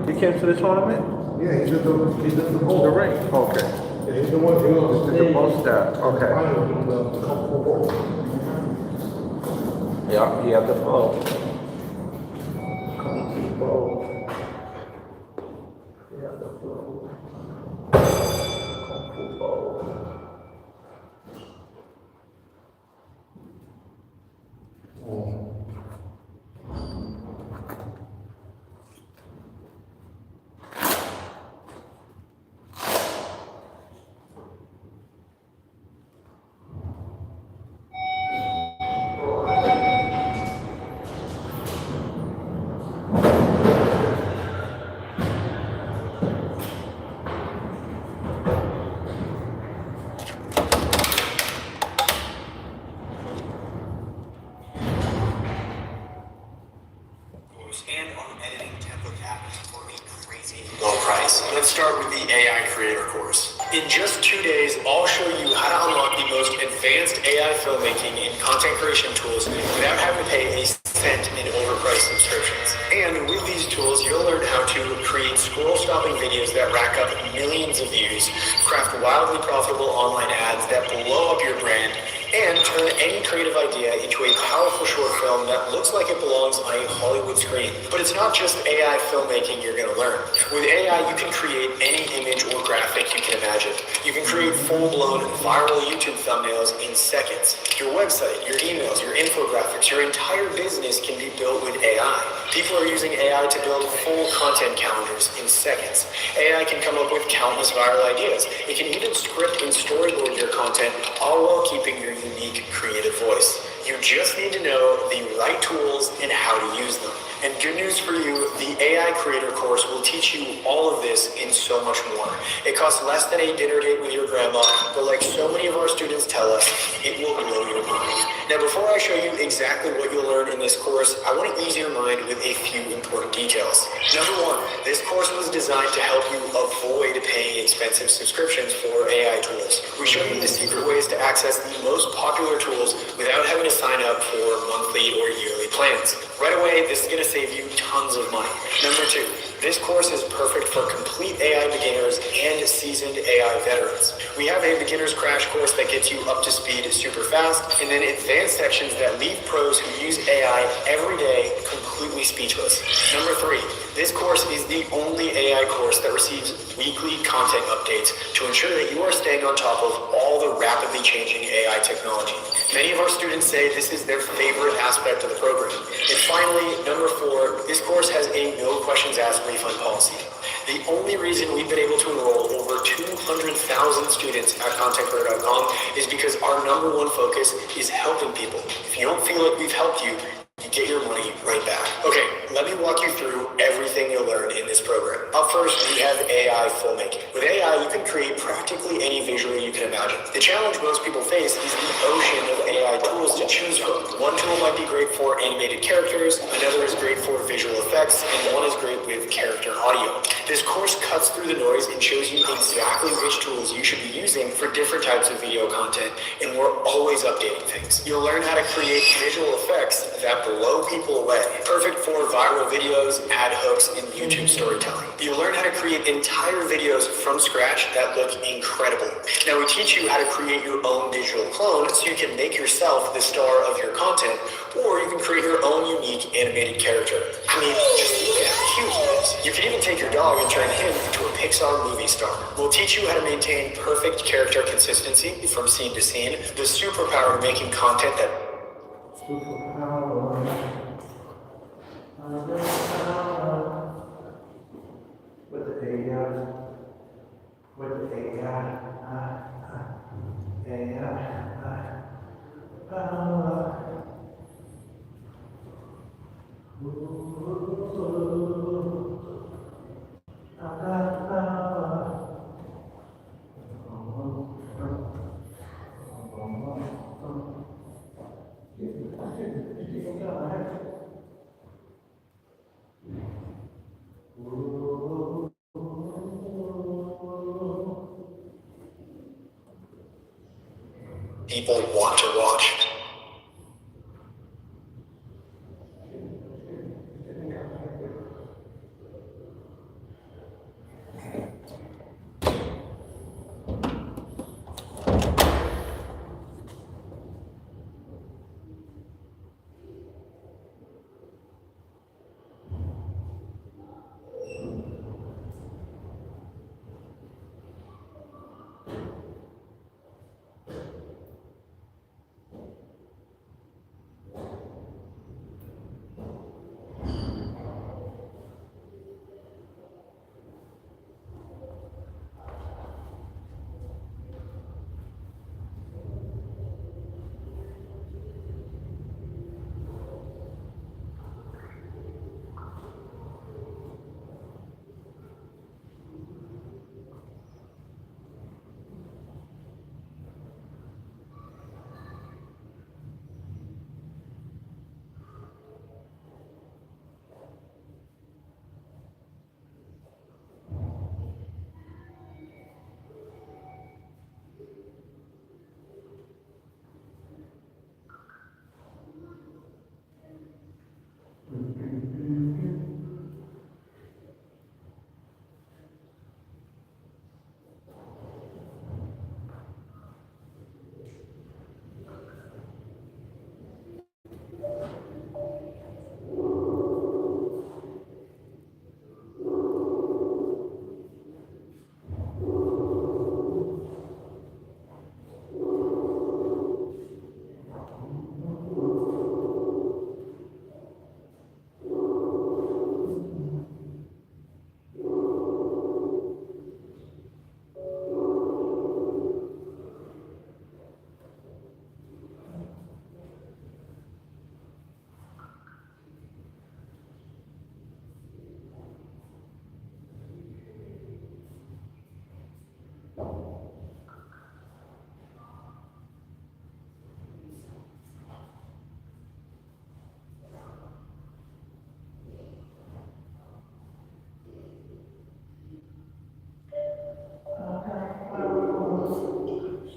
He came to the tournament? Yeah, he did the whole. The ring? Okay. Yeah, he's the one who Did the most that? Okay. Yeah, he had the flow. Kung Fu Bowl. He had the flow. Kung Fu Bowl. And on editing template packages for a crazy low price. Let's start with the AI Creator course. In just 2 days, I'll show you how to unlock the most advanced AI filmmaking and content creation tools without having to pay a cent in overpriced subscriptions. And with these tools, you'll learn how to create scroll-stopping videos that rack up millions of views, craft wildly profitable online ads that blow up your brand, and turn any creative idea into a powerful short film that looks like it belongs on a Hollywood screen. But it's not just AI filmmaking you're going to learn. With AI, you can create any image or graphic you can imagine. You can create full-blown viral YouTube thumbnails in seconds. Your website, your emails, your infographics, your entire business can be built with AI. People are using AI to build full content calendars in seconds. AI can come up with countless viral ideas. It can even script and storyboard your content, all while keeping your unique creative voice. You just need to know the right tools and how to use them. And good news for you, the AI Creator course will teach you all of this and so much more. It costs less than a dinner date with your grandma, but like so many of our students tell us, it will blow your mind. Now, before I show you exactly what you'll learn in this course, I want to ease your mind with a few important details. Number one, this course was designed to help you avoid paying expensive subscriptions for AI tools. We show you the secret ways to access the most popular tools without having to sign up for monthly or yearly plans. Right away, this is going to save you tons of money. Number two, this course is perfect for complete AI beginners and seasoned AI veterans. We have a beginner's crash course that gets you up to speed super fast, and then advanced sections that leave pros who use AI every day completely speechless. Number three, this course is the only AI course that receives weekly content updates to ensure that you are staying on top of all the rapidly changing AI technology. Many of our students say this is their favorite aspect of the program. And finally, number four, this course has a no questions asked refund policy. The only reason we've been able to enroll over 200,000 students at ContentCreator.com is because our number one focus is helping people. If you don't feel like we've helped you, you get your money right back. Okay, let me walk you through everything you'll learn in this program. Up first, we have AI filmmaking. With AI, you can create practically any visual you can imagine. The challenge most people face is the ocean of AI tools to choose from. One tool might be great for animated characters, another is great for visual effects, and one is great with character audio. This course cuts through the noise and shows you exactly which tools you should be using for different types of video content, and we're always updating things. You'll learn how to create visual effects that blow people away. Perfect for viral videos, ad hooks, and YouTube storytelling. You'll learn how to create entire videos from scratch that look incredible. Now, we teach you how to create your own digital clone so you can make yourself the star of your content, or you can create your own unique animated character. I mean, just look at how cute he is. You can even take your dog and turn him into a Pixar movie star. We'll teach you how to maintain perfect character consistency from scene to scene, the superpower of making content that with the AI, people want to watch.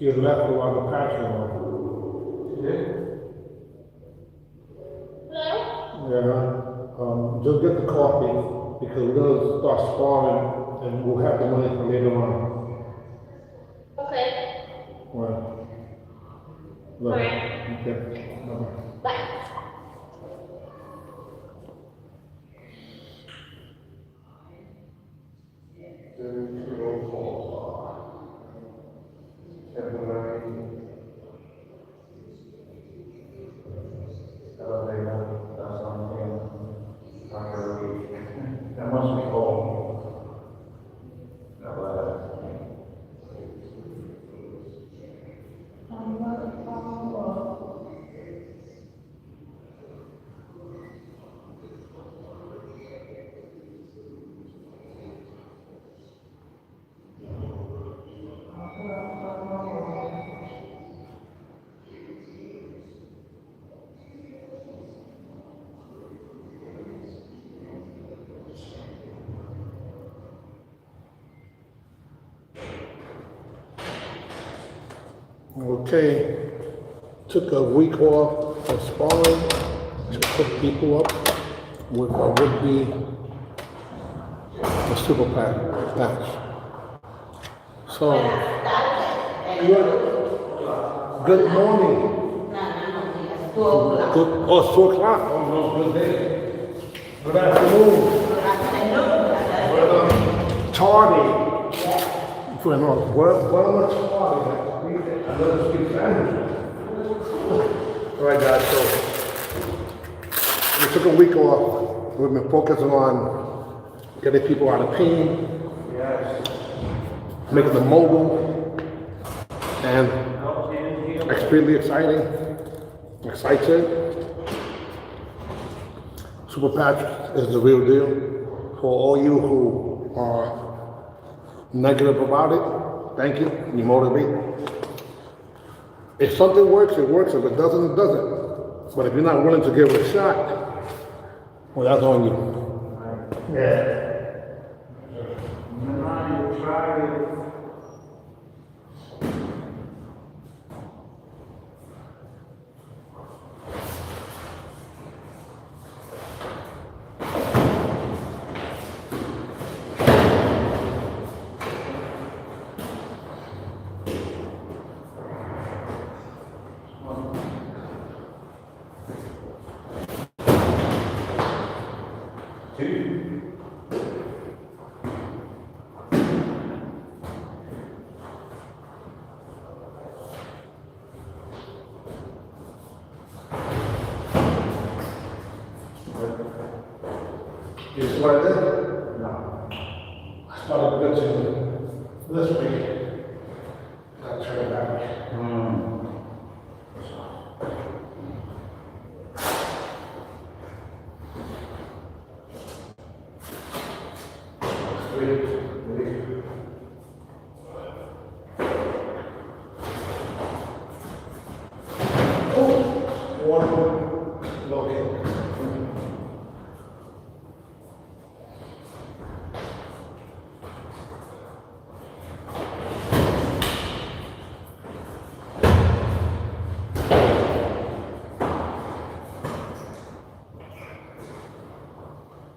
She had left a lot of patches on. Yeah, just get the coffee because we're gonna start sparring and we'll have the money for later on. Okay. Right. Look, Alright. okay. Bye-bye. Bye. That must be cold. Okay, took a week off of sparring to put people up with what would be a super match. So, good morning. Good, oh, 2 o'clock. Oh, no, good day. Good afternoon. Tardy. For an order. Well, much tardy. I love to speak Spanish. All right, guys, so we took a week off. We've been focusing on getting people out of pain, making them mobile, and extremely excited. Super Patch is the real deal. For all you who are negative about it, thank you. You motivate. If something works, it works. If it doesn't, it doesn't. But if you're not willing to give it a shot, well, that's on you. Yeah. You started it? No. I started glitching this week. I turned it back.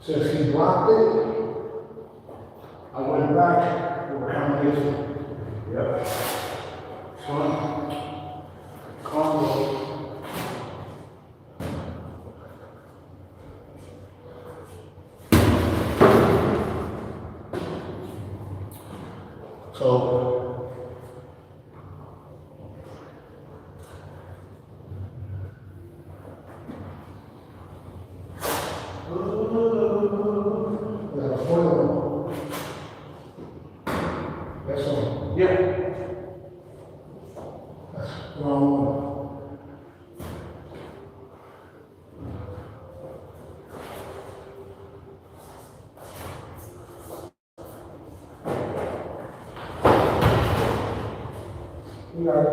Since he blocked it, I went back to a combination. Yep. Son, combo. So, that's all. Yeah. That's wrong. You got it.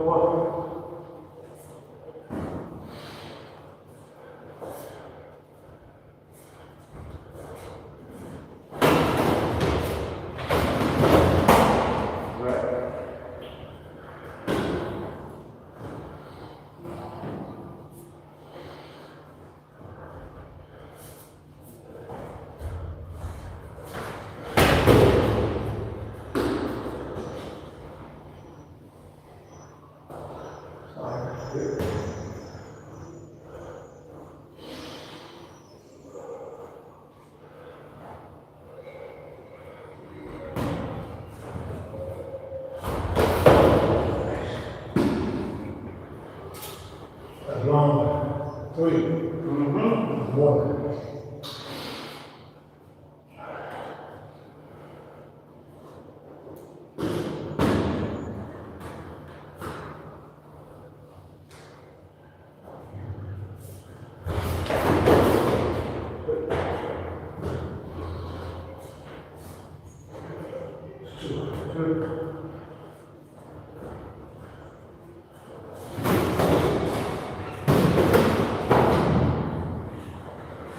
4. Right. That's round 3. Mm-hmm. 1.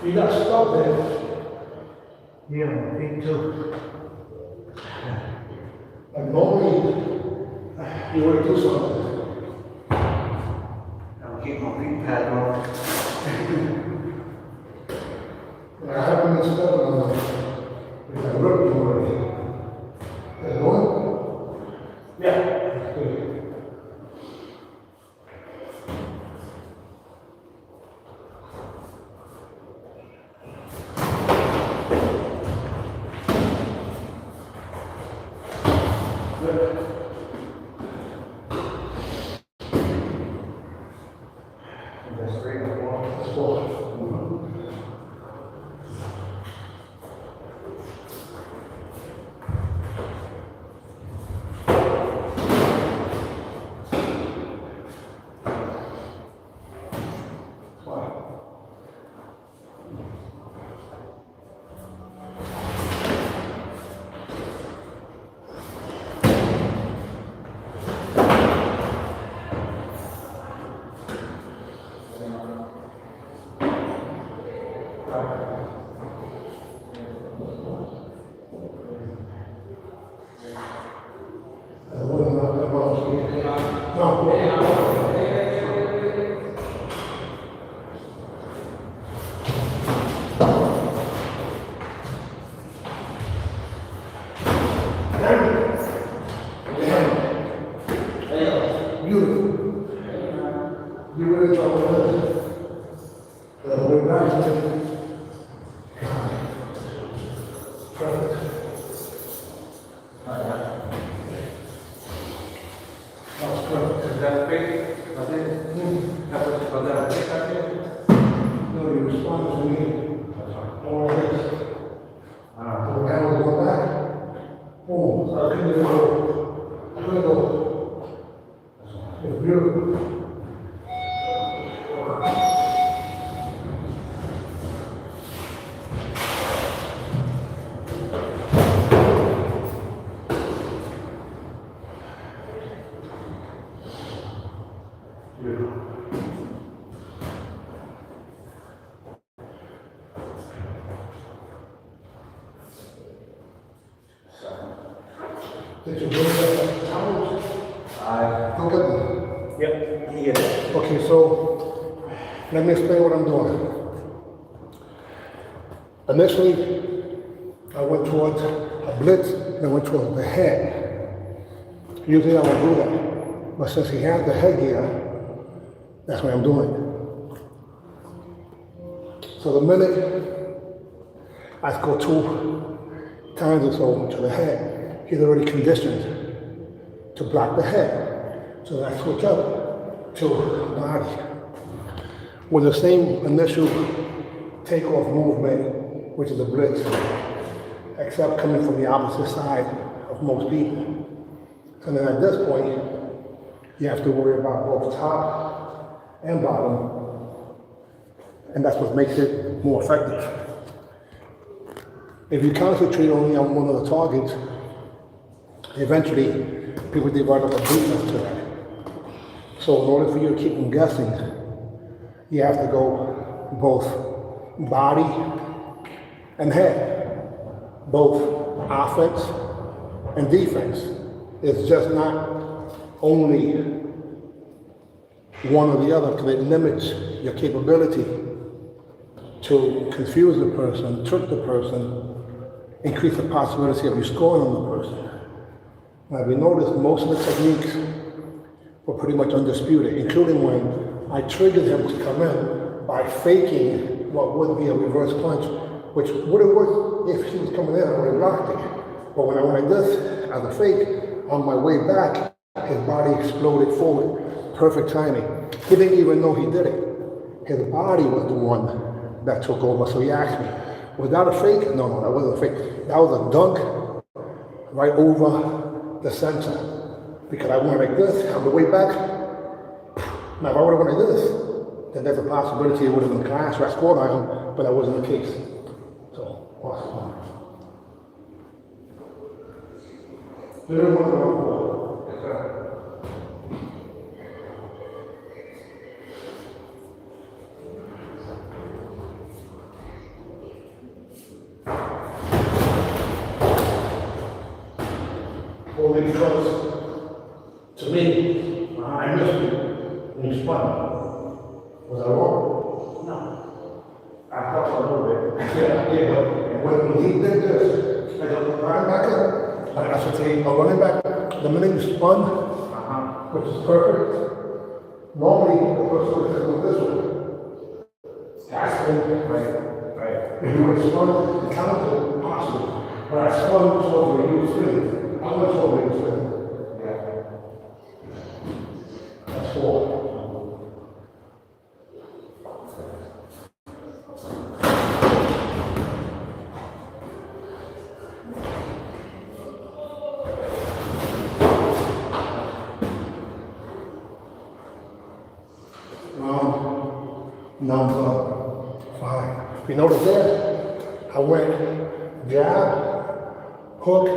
You got stuck there. Yeah, me too. Like normally, you would do something. I'll keep my feet padded on. I haven't been stepping on it. It's like ripping already. Is it going? Yeah. Good. That's 3 or 4. Let's go. Beautiful. You really talk about this. We're back to perfect. That's perfect. Is that big? I think. That was for that big, I think. No, you respond to me. All this. Go down, go back. Boom. So I couldn't go. I couldn't go. It's beautiful. Did you bring the towels? Go get them. Yep. Yeah. Okay, so let me explain what I'm doing. Initially, I went towards a blitz and I went towards the head. Usually I would do that, but since he had the headgear, that's what I'm doing. So the minute I go 2 times or so to the head, he's already conditioned to block the head. So I switch up to the body. With the same initial takeoff movement, which is a blitz, except coming from the opposite side of most people. So then at this point, you have to worry about both top and bottom, and that's what makes it more effective. If you concentrate only on one of the targets, eventually people develop a weakness to that. So in order for you to keep them guessing, you have to go both body and head, both offense and defense. It's just not only one or the other, because it limits your capability to confuse the person, trick the person, increase the possibility of you scoring on the person. Now, we noticed most of the techniques were pretty much undisputed, including when I triggered him to come in by faking what would be a reverse punch, which would have worked if he was coming in, I would have blocked it. But when I went like this, as a fake, on my way back, his body exploded forward. Perfect timing. He didn't even know he did it. His body was the one that took over. So he asked me, was that a fake? No, that wasn't a fake. That was a dunk right over the center. Because I went like this, on the way back. Now if I would have went like this, then there's a possibility it would have been class or I scored on him, but that wasn't the case. So, awesome. Yes, sir. Only because, to me, I missed you when you spun. Was I wrong? No. I thought a little bit. Yeah, but when he did this, I go, running back up. I should say, running back, the minute you spun, which is perfect, normally the person would have go this way. That's when, right. If you would have spun, the counter possible. But I spun towards where you were sitting. I went towards where you were sitting. That's four. Number 5. You notice there, I went jab, hook,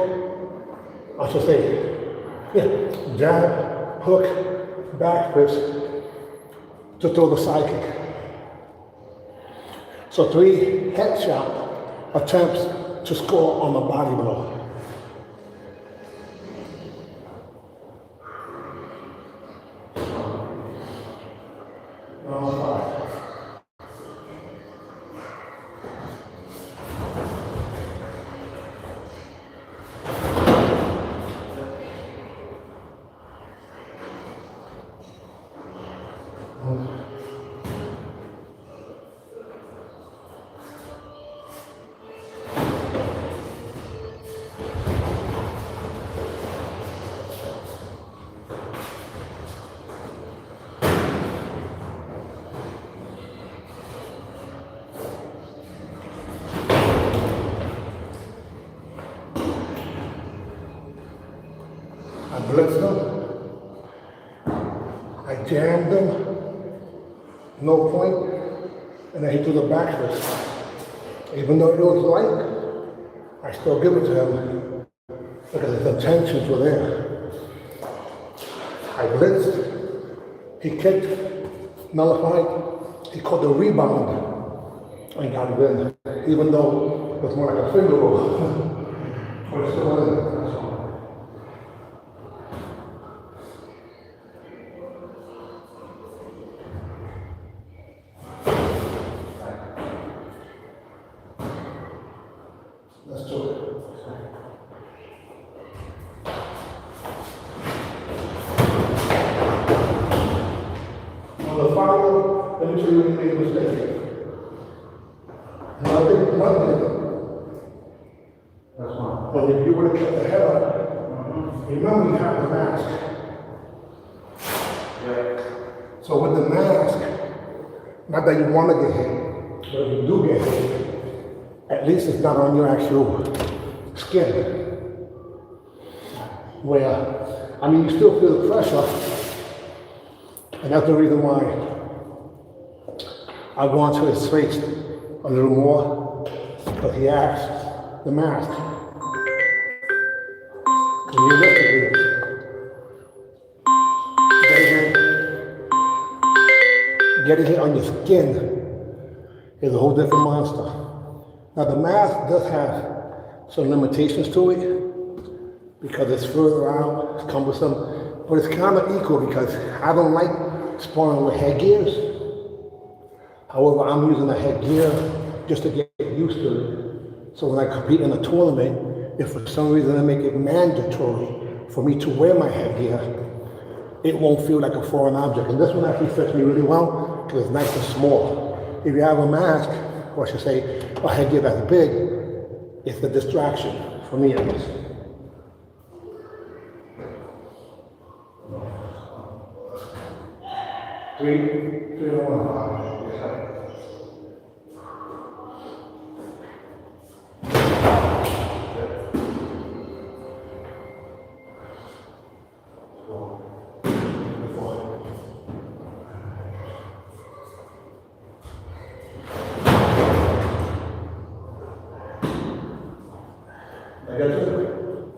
I should say, jab, hook, back fist to throw the side kick. So 3 headshot attempts to score on the body blow. Number 5. I blitzed him, I jammed him, no point, and then he threw the back fist. Even though it was light, I still give it to him because his intentions were there. I blitzed, he kicked, nullified, he caught the rebound and got it in, even though it was more like a finger roll. But it's still in. Let's do it. On the follow, let me show you when you made a mistake. Nothing. That's fine. But if you would have kept the head up, remember you have the mask. Yeah. So with the mask, not that you want to get hit, but if you do get hit, at least it's not on your actual skin. Where, I mean, you still feel the pressure, and that's the reason why I go onto his face a little more, because he asked the mask. And realistically, David getting it on your skin is a whole different monster. Now the mask does have some limitations to it because it's further out, it's cumbersome, but it's kind of equal because I don't like sparring with headgears. However, I'm using a headgear just to get used to it. So when I compete in a tournament, if for some reason I make it mandatory for me to wear my headgear, it won't feel like a foreign object. And this one actually fits me really well because it's nice and small. If you have a mask, or I should say a headgear that's big, it's a distraction, for me at least. Three, 1. Yes, sir.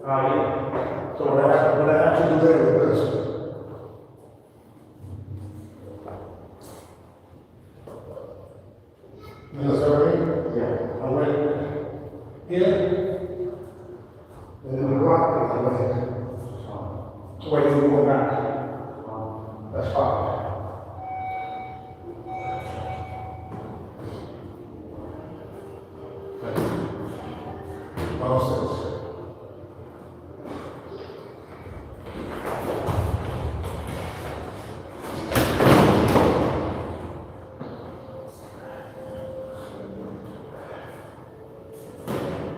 I got you. Yeah. So what I have to do there is this. You know, sorry? Yeah. I'm right here. And then we rock it away. So wait till we go back. That's fine. Nonsense.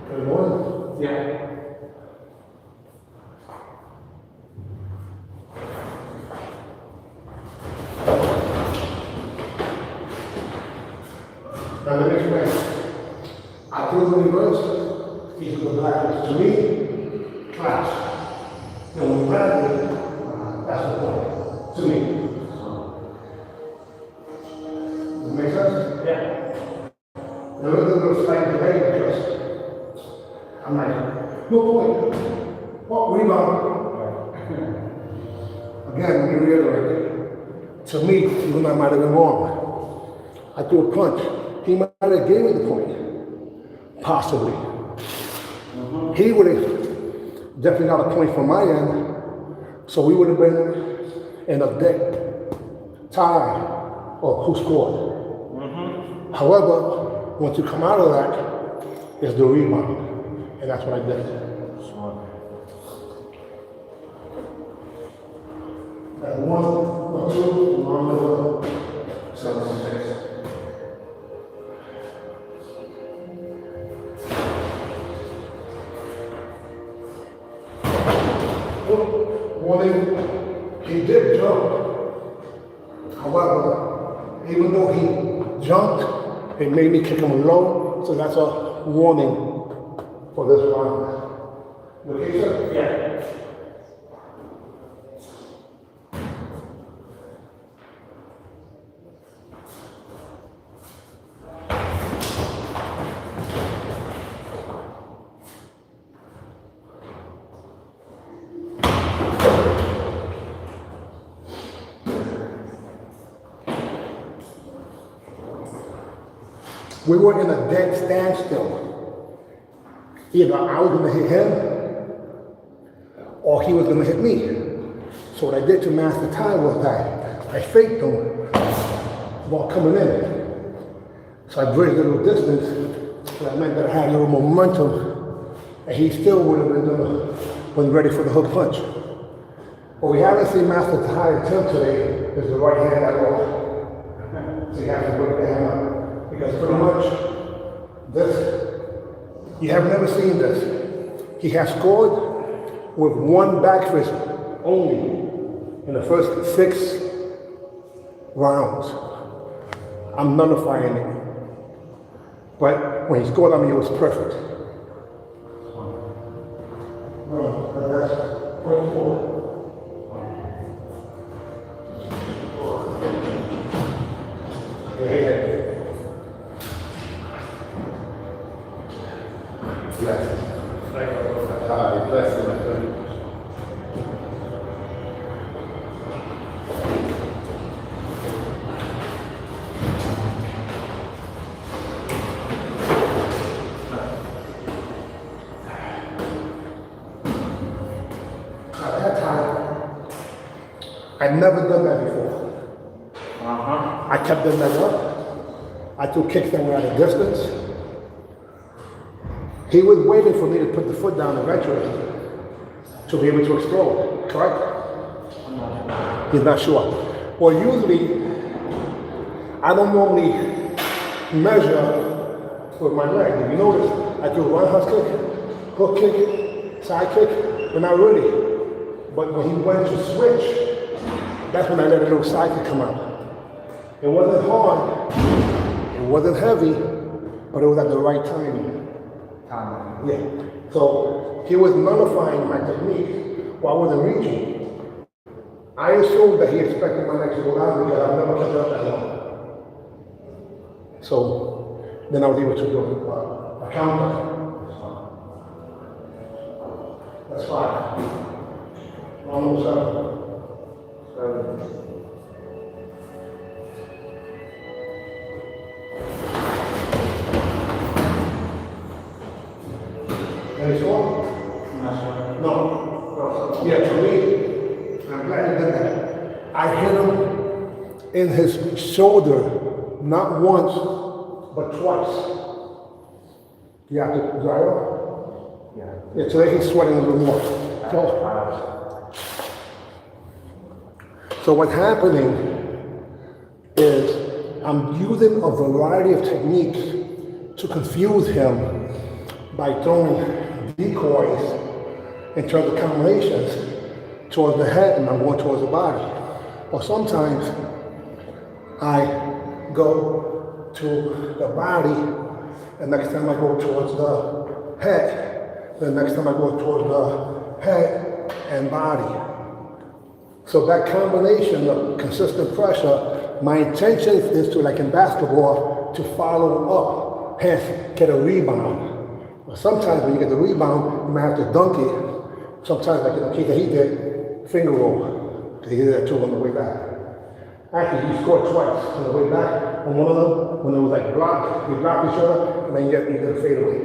Good morning. Yeah. Now let me explain. I threw the reverse. He's the black. To me, class. And when we grab it, that's the point. To me. Does it make sense? Yeah. There is a little slight delay because I'm like, no point. What rebound? Again, let me reiterate. To me, even I might have been wrong. I threw a punch. He might have gave me the point. Possibly. He would have definitely got a point from my end. So we would have been in a dead tie of who scored. However, once you come out of that, it's the rebound. And that's what I did. That's 1 or 2, 1 or 7, 6. Warning, he did jump. However, even though he jumped, it made me kick him low, so that's a warning for this round. Okay, sir? Yeah. We were in a dead standstill. Either I was going to hit him, or he was going to hit me. So what I did to mask the tie was that I faked him while coming in. So I bridged a little distance, so that meant that I had a little momentum, and he still would have been ready for the hook punch. What we haven't seen Master Tai attempt today is the right hand at all. So you have to break the hand up. Because pretty much this, you have never seen this. He has scored with one back fist only in the first 6 rounds. I'm nullifying it. But when he scored on me, it was perfect. That's 0.4. Yeah. Bless him. Bless him. I'd never done that before. I kept the leg up. I threw kicks that were at a distance. He was waiting for me to put the foot down eventually to be able to explode, correct? He's not sure. Well, usually, I don't normally measure with my leg. If you notice, I do roundhouse kick, hook kick, side kick, but not really. But when he went to switch, that's when I let a little side kick come out. It wasn't hard, it wasn't heavy, but it was at the right timing. Yeah. So he was nullifying my technique while I wasn't reaching. I assumed that he expected my leg to go down because I've never kept it up that long. So then I was able to do a counter. That's fine. Almost 7. Any score? No. Yeah, to me, I'm glad you did that. I hit him in his shoulder, not once, but twice. You have to dry off? Yeah, today he's sweating a little more. So what's happening is I'm using a variety of techniques to confuse him by throwing decoys in terms of combinations towards the head and I'm going towards the body. Or sometimes I go to the body, and next time I go towards the head, the next time I go towards the head and body. So that combination of consistent pressure, my intention is to, like in basketball, to follow up, hence get a rebound. But sometimes when you get the rebound, you might have to dunk it. Sometimes, like in the case that he did, finger roll. He did that too on the way back. Actually, he scored twice on the way back. On one of them, when it was like blocked, we blocked each other, and then you did a fadeaway.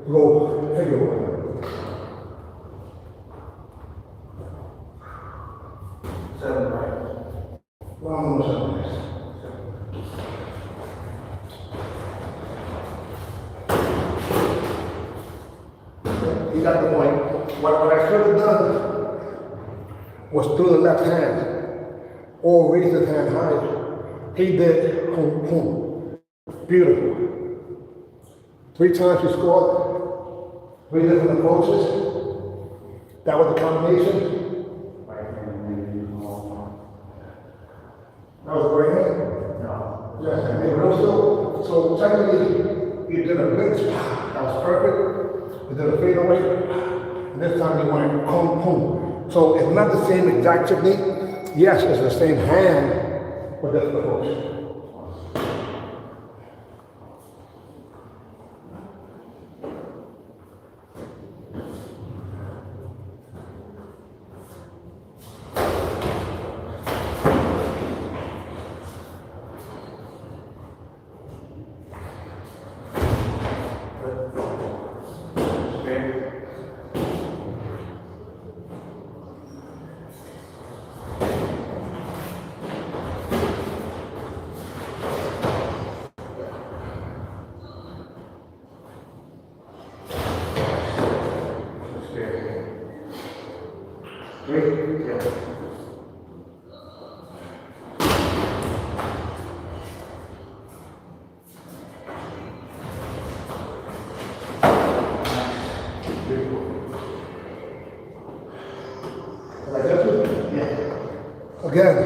Roll, finger roll. Round number 7. You got the point. What I could have done was through the left hand, or raise his hand higher. He did boom, boom. Beautiful. 3 times he scored, 3 different approaches. That was the combination. That was a great hand? No. Yes, and they were also, so technically, he did a blitz. That was perfect. He did a fadeaway. And this time he went boom, boom. So it's not the same exact technique. Yes, it's the same hand, but different approach. Again,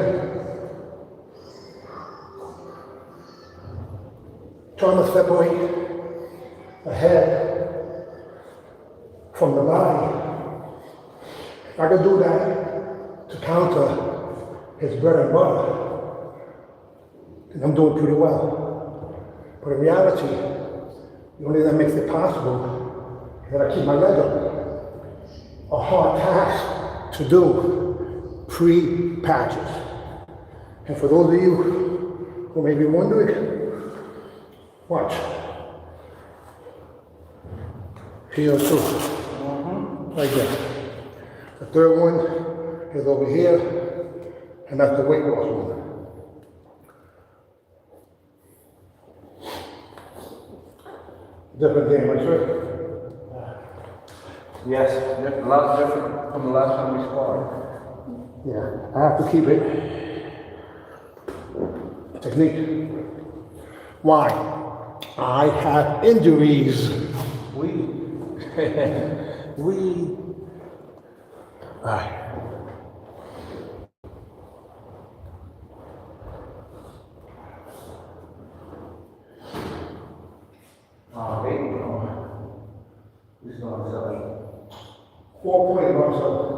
trying to separate the head from the body. I can do that to counter his bread and butter, and I'm doing pretty well. But in reality, the only thing that makes it possible is that I keep my leg up. A hard task to do pre-patches. And for those of you who may be wondering, watch. Here too. Right there. The third one is over here. And that's the weight loss one. Different game, right, sir? Yes, a lot different from the last time we sparred. Yeah, I have to keep it. Technique. Why? I have injuries. We. Aye. There you go. He's going to sell it. 4.1 something.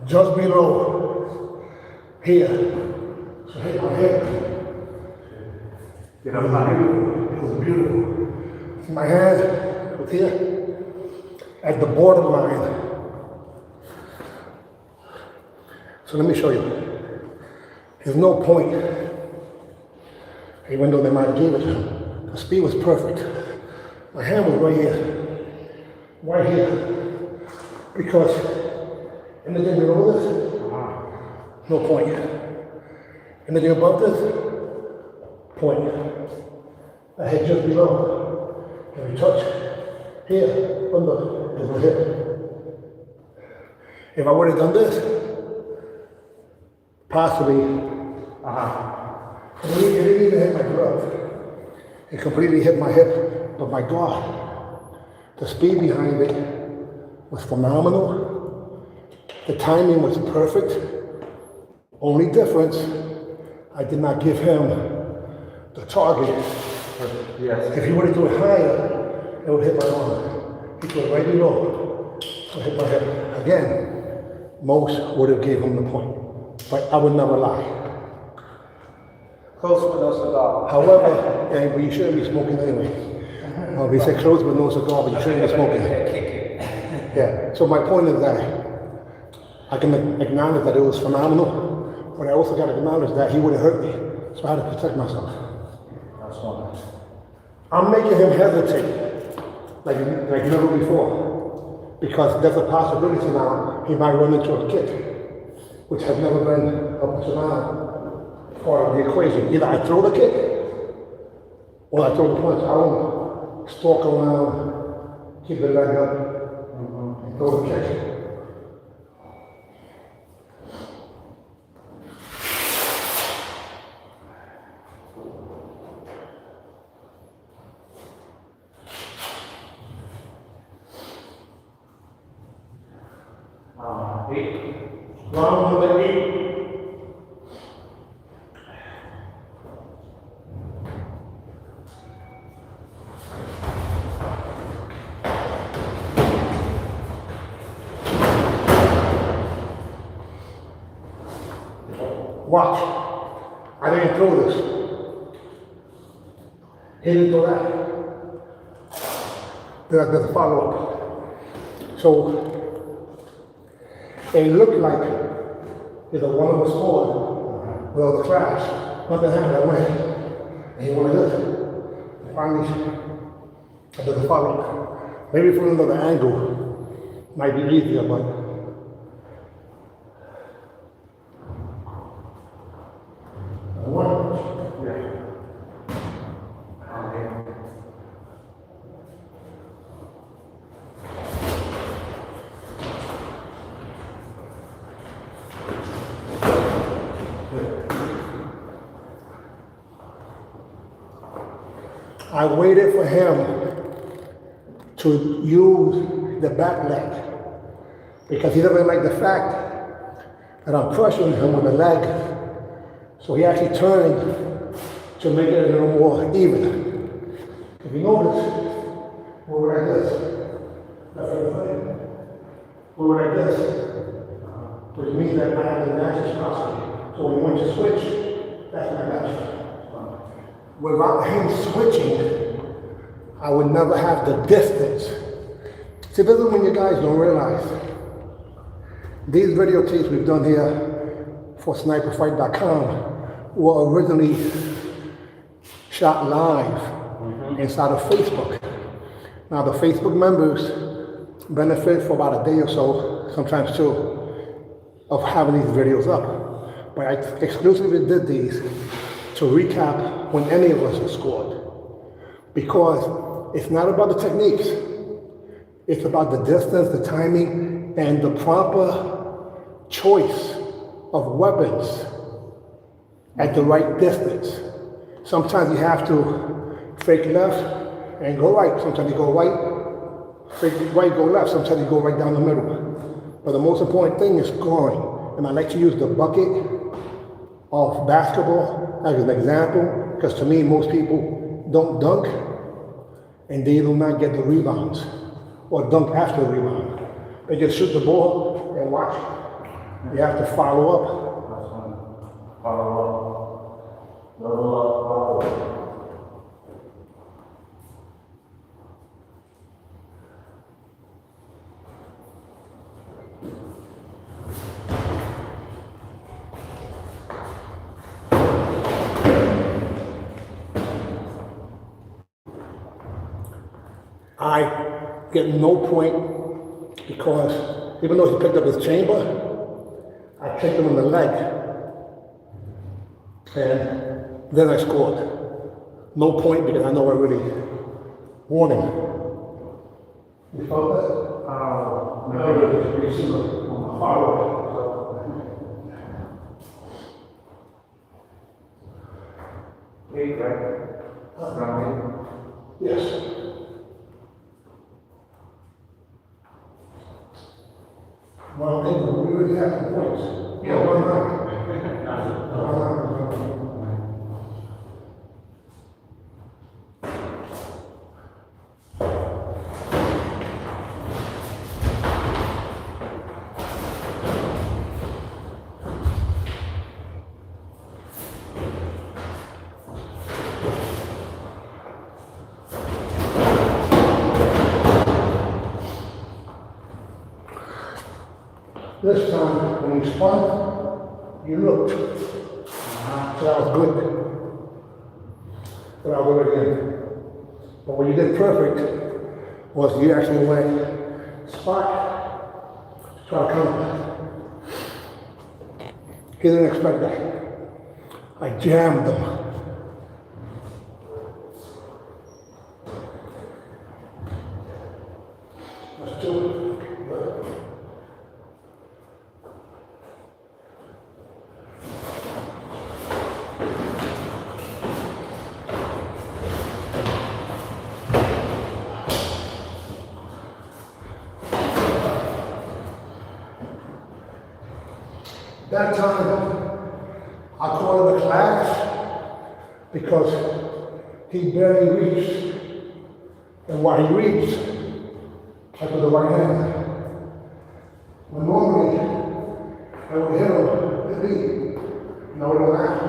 Just below here. So hit my head. Get up high. It was beautiful. My hand was here at the borderline. So let me show you. There's no point, even though they might give it to him. The speed was perfect. My hand was right here, because anything below this, no point. Anything above this, point. I had just below. If you touch here, under, there's no hip. If I would have done this, possibly, it didn't even hit my glove. It completely hit my hip, but my God, the speed behind it was phenomenal. The timing was perfect. Only difference, I did not give him the target. Yes. If he would have done it higher, it would hit my arm. He threw it right below, so it hit my hip. Again, most would have gave him the point, but I would never lie. Close with no cigar. However, yeah, but you shouldn't be smoking anyway. We said close with no cigar, but you shouldn't be smoking. Yeah, so my point is that I can acknowledge that it was phenomenal, but I also got to acknowledge that he would have hurt me, so I had to protect myself. That's one. I'm making him hesitate, like never before, because there's a possibility now he might run into a kick, which has never been up to now part of the equation. Either I throw the kick, or I throw the punch. I won't stalk around, keep the leg up, and throw the kick. Round number 8. Watch. I didn't throw this. He didn't throw that. There's a follow-up. So it looked like either one of us scored, well, the crash, nothing happened, I went, and he wanted this. Finally, I did a follow-up. Maybe from another angle, might be easier, but I waited for him to use the back leg because he doesn't like the fact and I'm pressuring him with the leg. So he actually turned to make it a little more even. If you notice, we're like this. That's what I'm saying. We're like this. Which means that I have the natural velocity. So when you switch, that's my natural. Without him switching, I would never have the distance. See, this is when you guys don't realize. These videotapes we've done here for SniperFight.com were originally shot live inside of Facebook. Now the Facebook members benefit for about a day or so, sometimes two, of having these videos up. But I exclusively did these to recap when any of us are scored. Because it's not about the techniques. It's about the distance, the timing, and the proper choice of weapons at the right distance. Sometimes you have to fake left and go right. Sometimes you go right, fake right, go left. Sometimes you go right down the middle. But the most important thing is scoring. And I like to use the bucket of basketball as an example, because to me, most people don't dunk and they do not get the rebounds or dunk after the rebound. They just shoot the ball and watch. You have to follow up. Follow up. Level up, follow up. I get no point because even though he picked up his chamber, I kicked him in the leg. And then I scored. No point because I know I really won him. You felt that? No, you see the follow. Eight, right? Yes. Well, we really have some points. Yeah, why not? This time, when you spun, you looked. So that was good. But I'll do it again. But what you did perfect was you actually went spot, try to counter. He didn't expect that. I jammed him. That's two. That time, I call it a clash because he barely reached. And while he reached, I put the right hand. When normally, I would hit him with me, and I would laugh.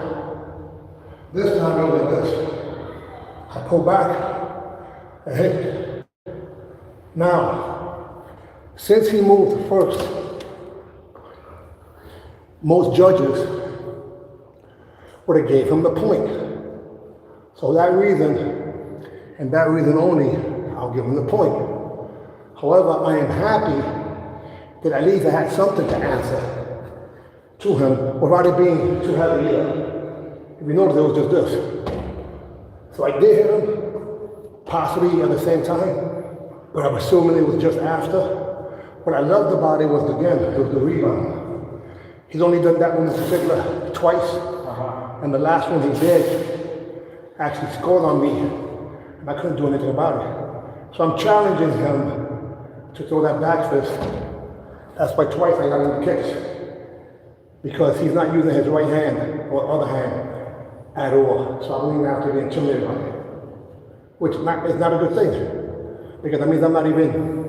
This time, I was like this. I pull back and hit. Now, since he moved first, most judges would have gave him the point. So that reason, and that reason only, I'll give him the point. However, I am happy that at least I had something to answer to him without it being too heavy either. If you notice, it was just this. So I did hit him, possibly at the same time, but I'm assuming it was just after. What I loved about it was, again, it was the rebound. He's only done that one in particular twice, and the last one he did actually scored on me, and I couldn't do anything about it. So I'm challenging him to throw that back fist. That's why twice I got him the kicks. because he's not using his right hand or other hand at all. So I don't even have to be intimidated by it, which is not a good thing, because that means I'm not even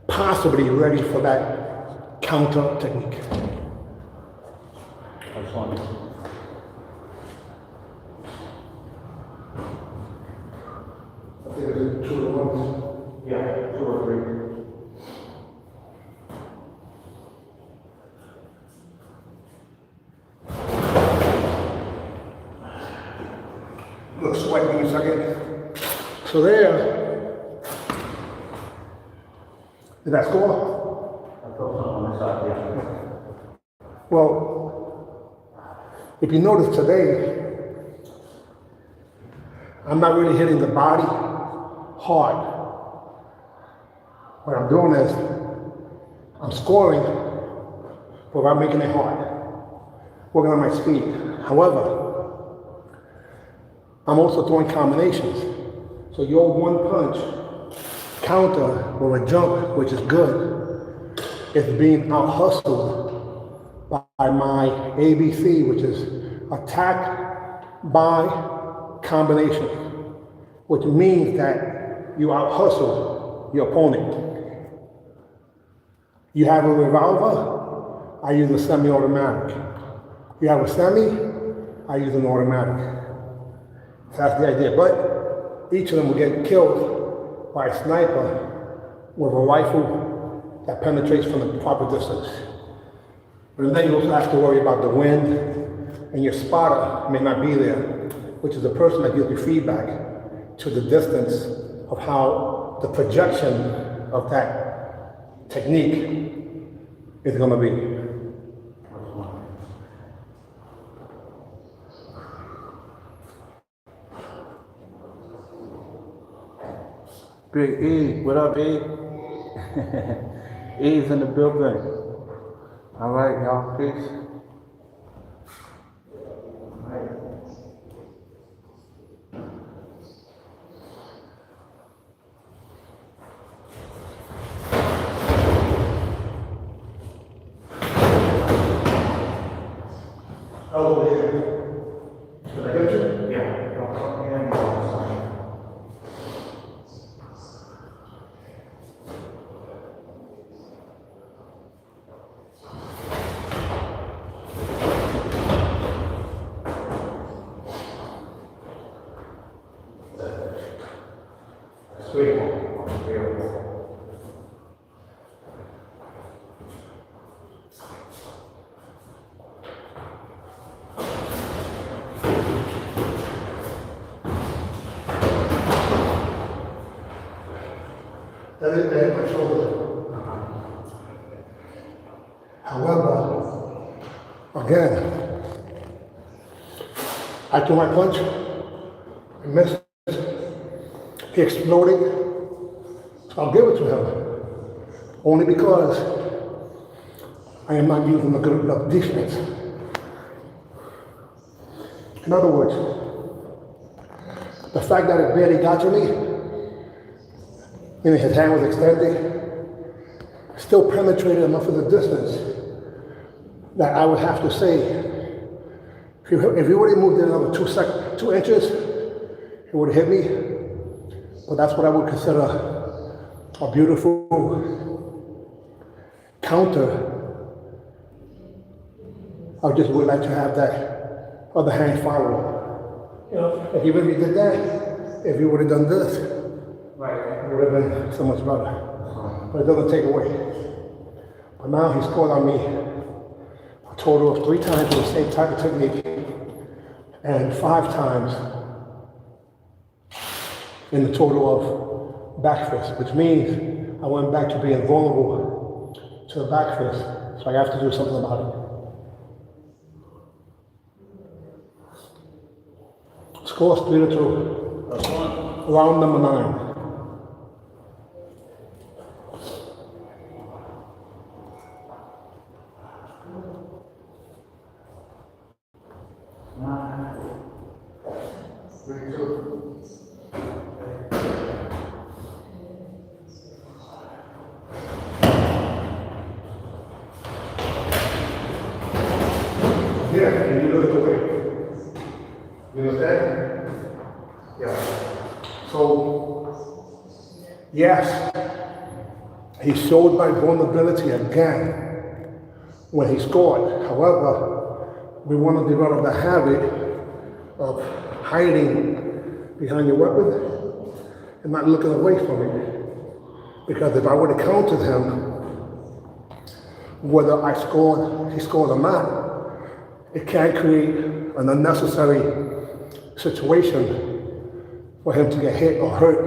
possibly ready for that counter technique. Excellent. I think it's 2 to 1. Yeah, 2 or 3. Look, sweat in a second. So there, did that score? I felt something on the side, yeah. Well, if you notice today, I'm not really hitting the body hard. What I'm doing is, I'm scoring without making it hard, working on my speed. However, I'm also throwing combinations. So your one punch counter with a jump, which is good, is being out hustled by my ABC, which is attack by combination, which means that you out hustle your opponent. You have a revolver, I use a semi-automatic. You have a semi, I use an automatic. That's the idea. But each of them will get killed by a sniper with a rifle that penetrates from the proper distance. But then you also have to worry about the wind, and your spotter may not be there, which is the person that gives you feedback to the distance of how the projection of that technique is going to be. Big E, what up, E? E's in the building. All right, y'all, peace. Over here. Did I get you? Yeah. Sweet. That is bad, my shoulder. However, again, I threw my punch, I missed, he exploded, so I'll give it to him. Only because I am not using a good enough defense. In other words, the fact that it barely got to me, meaning his hand was extended, still penetrated enough of the distance that I would have to say, if he would have moved in another 2 inches, he would have hit me. But that's what I would consider a beautiful counter. I just would like to have that other hand follow. You know, if he really did that, if he would have done this, Right. it would have been so much better. But it doesn't take away. But now he scored on me a total of 3 times with the same type of technique and 5 times in the total of back fist, which means I went back to being vulnerable to the back fist. So I have to do something about it. Score 3-2. That's one. Round number 9. Yeah. So, yes, he showed my vulnerability again when he scored. However, we want to develop the habit of hiding behind your weapon and not looking away from it. Because if I would have counted him, whether he scored or not, it can create an unnecessary situation for him to get hit or hurt.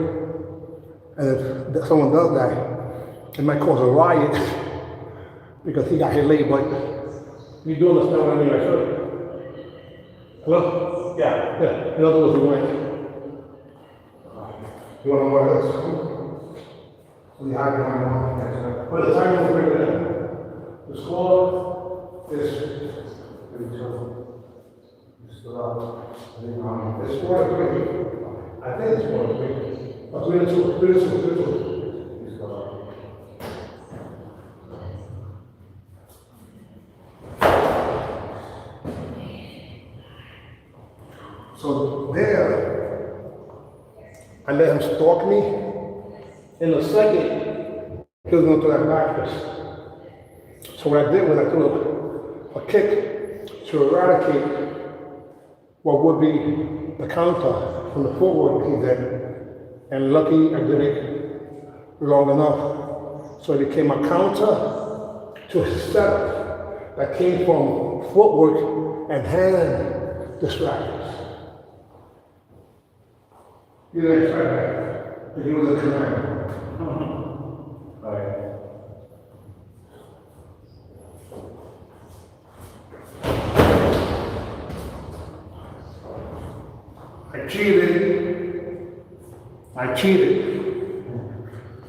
And if someone does that, it might cause a riot because he got hit late, but you do understand what I mean, right, sir? Hello? Yeah. In other words, we went. You want to know what it is? We hide behind one. But the time will bring it in. The score is 32. It's 4-3. I think it's 4-3. But 3-2. So there, I let him stalk me. In a second, he was going to throw that back fist. So what I did was I threw a kick to eradicate what would be the counter from the footwork he did. And lucky I did it long enough. So it became a counter to his setup that came from footwork and hand distractions. You didn't expect that, but he was a commander. All right. I cheated.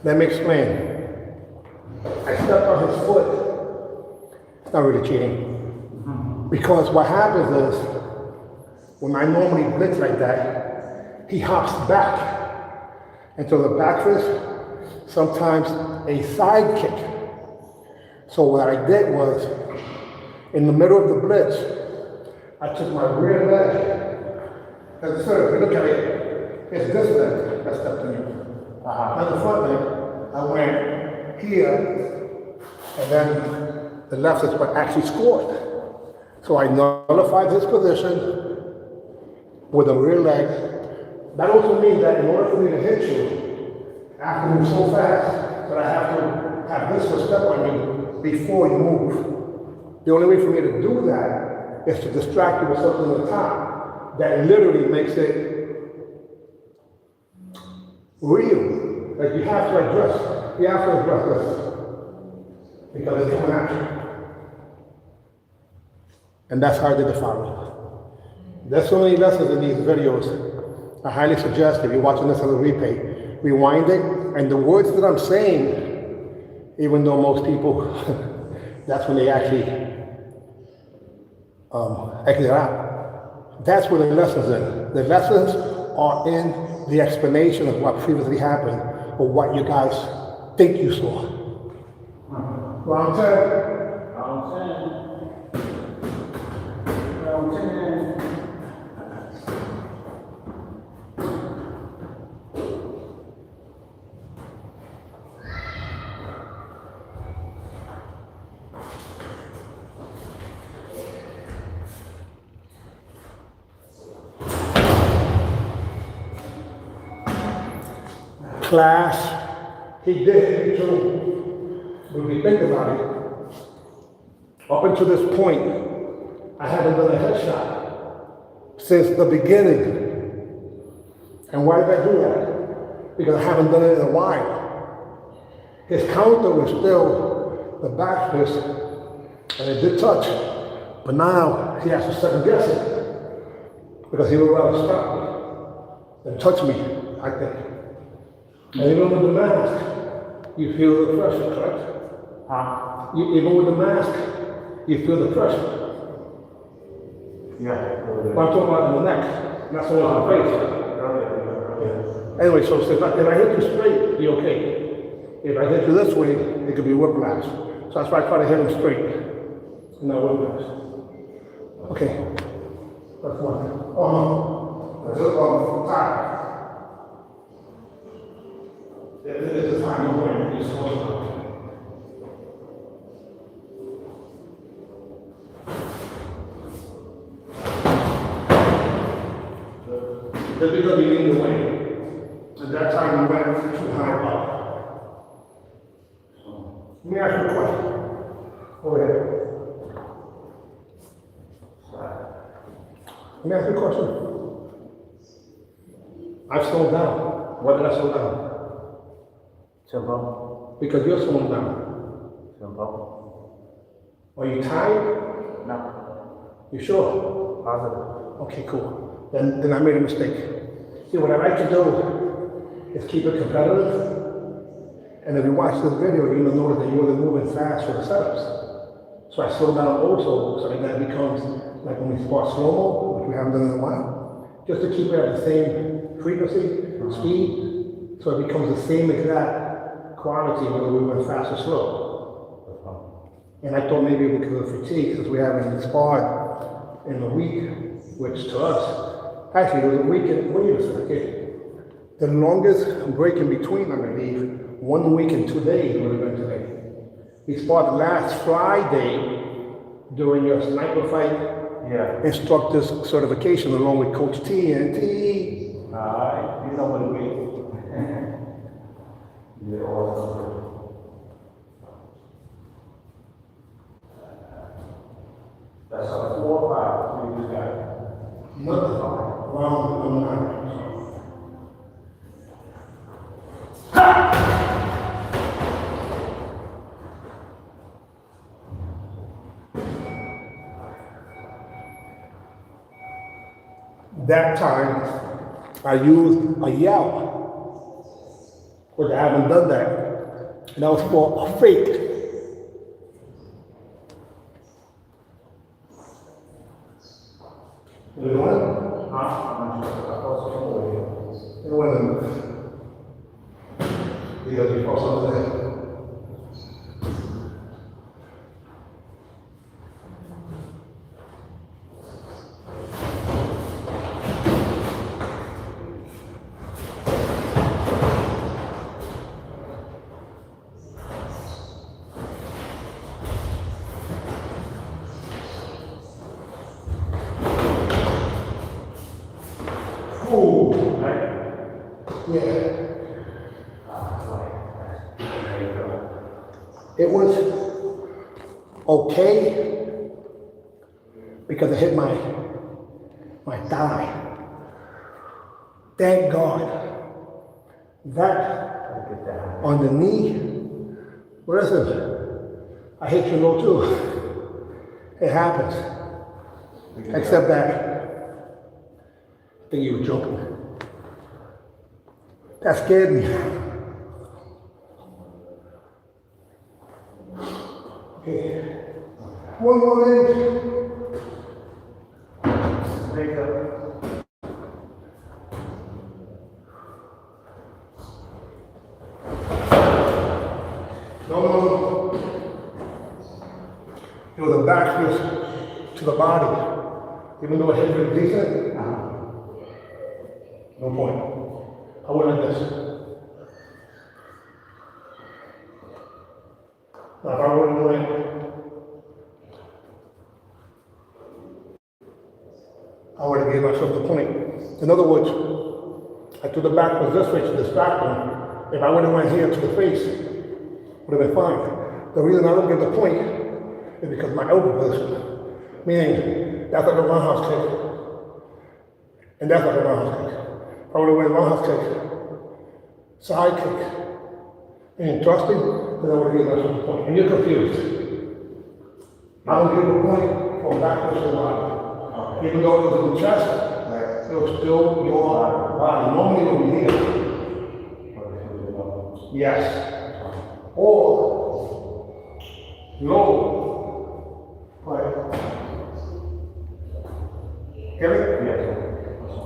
Let me explain. I stepped on his foot. It's not really cheating. Because what happens is, when I normally blitz like that, he hops back. And so the back fist, sometimes a side kick. So what I did was, in the middle of the blitz, I took my rear leg, and sir, look at it, it's this leg that stepped in. On the front leg, I went here, and then the left is what actually scored. So I nullified his position with a rear leg. That also means that in order for me to hit you, I have to move so fast that I have to have this one step on you before you move. The only way for me to do that is to distract you with something on the top that literally makes it real. Like you have to address this because it's coming at you. And that's how I did the follow-up. There's so many lessons in these videos. I highly suggest if you're watching this on the replay, rewind it, and the words that I'm saying, even though most people, that's when they actually exit out. That's where the lessons are. The lessons are in the explanation of what previously happened or what you guys think you saw. Round 10. Round 10. Round 10. Class, he did it too. When we think about it, up until this point, I haven't done a headshot since the beginning. And why did I do that? Because I haven't done it in a while. His counter was still the back fist, and it did touch. But now he has to second guess it because he would rather stop me than touch me, I think. And even with the mask, you feel the pressure, correct? Even with the mask, you feel the pressure. Yeah. But I'm talking about in the neck, not so much in the face. Anyway, so if I hit you straight, you're okay. If I hit you this way, it could be whiplash. So that's why I try to hit him straight, not whiplash. Okay, that's one. I just want time. This is time no way. It's slow down. Just because you leaned away. At that time, you went too high up. Let me ask you a question. Go ahead. Let me ask you a question. I've slowed down. Why did I slow down? Simple. Because you're slowing down. Simple. Are you tired? No. You sure? Positive. Okay, cool. Then I made a mistake. See, what I like to do is keep it competitive. And if you watch this video, you're gonna notice that you wasn't moving fast for the setups. So I slowed down also, so that becomes like when we start slow-mo, which we haven't done in a while, just to keep it at the same frequency, speed, so it becomes the same exact quality whether we went fast or slow. And I thought maybe because of fatigue, since we haven't sparred in a week, which to us, actually it was a week and, wait a second, okay. The longest break in between, I believe, 1 week and 2 days would have been today. We sparred last Friday during your sniper fight instructor's certification along with Coach T and T. Alright, you know what it means. You're awesome. That's a 4 or 5. You just got it. Nothing. Round number 9. That time, I used a yell, but I haven't done that. And that was for a fake. You know what? It wasn't. Because you saw something. Ooh, yeah. It was okay because it hit my thigh. Thank God. That on the knee, listen, I hit you low too. It happens. Except that I think you were joking. That scared me. Okay. One more minute. Wake up. No. It was a back fist to the body. Even though it hit pretty decent. No point. I went like this. Now if I wouldn't do it, I would have given myself the point. In other words, I threw the back was this way to distract them. If I would have went here to the face, would have been fine. The reason I don't get the point is because my elbow position. Meaning, that's like a roundhouse kick. And that's like a roundhouse kick. If I would have went roundhouse kick, side kick, and thrusting, then I would have given myself the point. And you're confused. I don't give a point for backwards to the body. Even though it was in the chest, it was still your body. Normally it would be here. Yes. Or low. Right. Get it? Yes.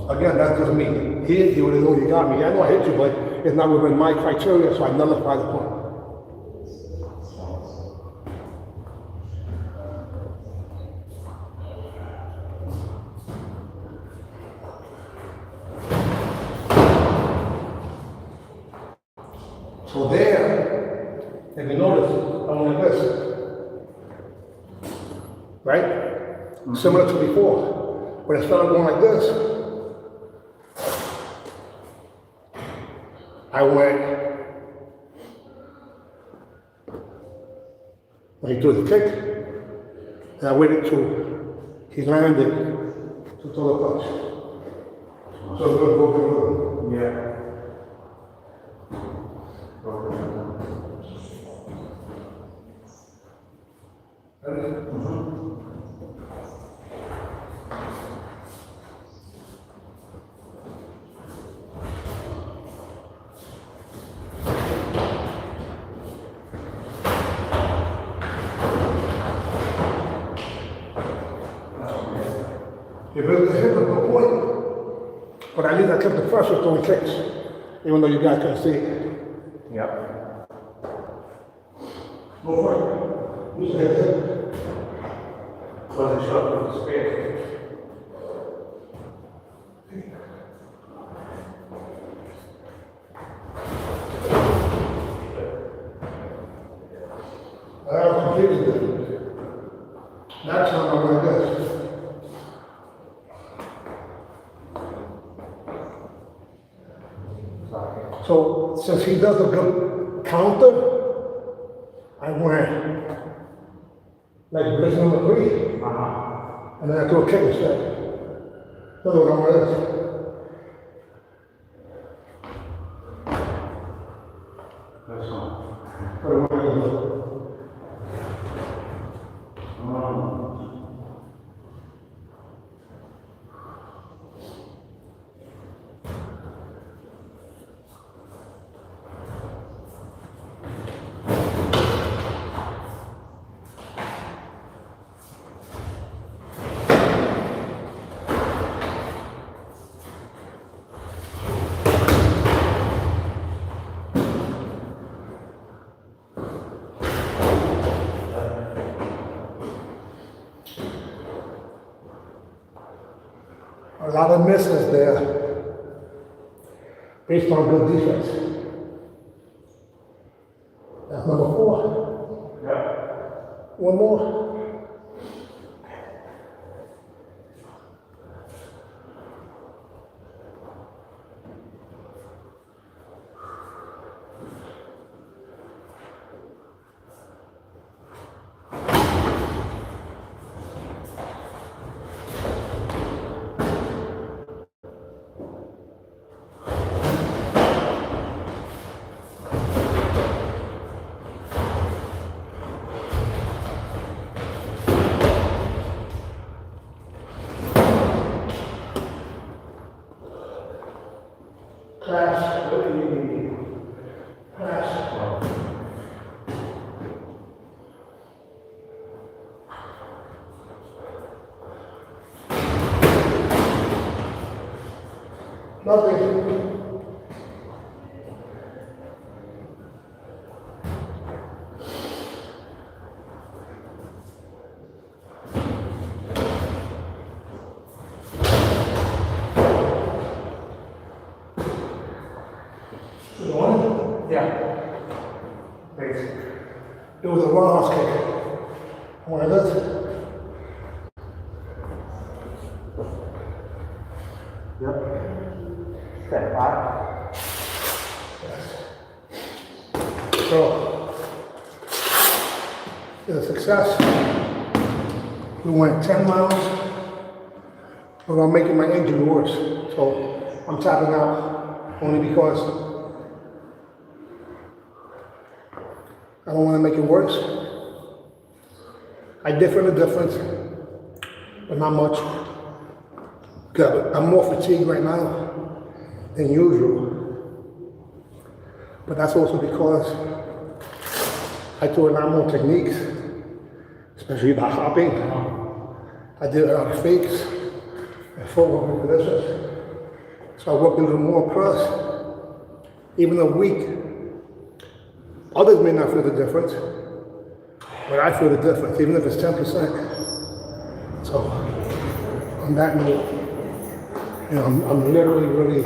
Again, that's just me. He would have known you got me. I know I hit you, but it's not within my criteria, so I nullify the point. So there, if you notice, I'm like this. Right? Similar to before. But instead of going like this, I went, when he threw the kick, and I waited till he landed to throw the punch. So it's gonna go through. Yeah. If it was a hit, no point. But at least I kept the pressure throwing kicks, even though you guys couldn't see it. Yep. No point. You said it. Wasn't short of the space. I was completely different. That time I went like this. So since he does a good counter, I went like blitz number 3, and then I threw a kick instead. In other words, I'm like this. That's all. What do I do? A lot of misses there, based on good defense. That's number 4. Yep. One more. Class. Class. Nothing. Yeah. Thanks. It was a roundhouse kick. One of this. Yep. Step 5. So, it's a success. We went 10 miles, but I'm making my injury worse. So, I'm tapping out only because I don't want to make it worse. I did feel the difference, but not much. I'm more fatigued right now than usual. But that's also because I threw a lot more techniques, especially the hopping. I did a lot of fakes and forward positions. So I worked a little more. Plus, even a week, others may not feel the difference, but I feel the difference, even if it's 10%. So, on that note, I'm literally really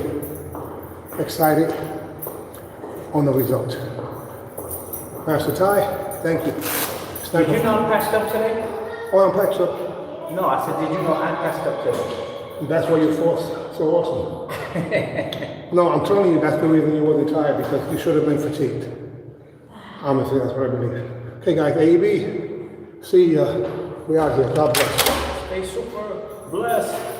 excited. on the result. Pastor Ty, thank you. It's not Did you know I'm patched up today? Oh, I'm packed up. No, I said, did you know I'm patched up today? That's why you're so awesome. No, I'm telling you, that's the reason you wasn't tired, because you should have been fatigued. Honestly, that's what I believe. Okay, guys, AEB, see ya. We out here. God bless. Stay super blessed.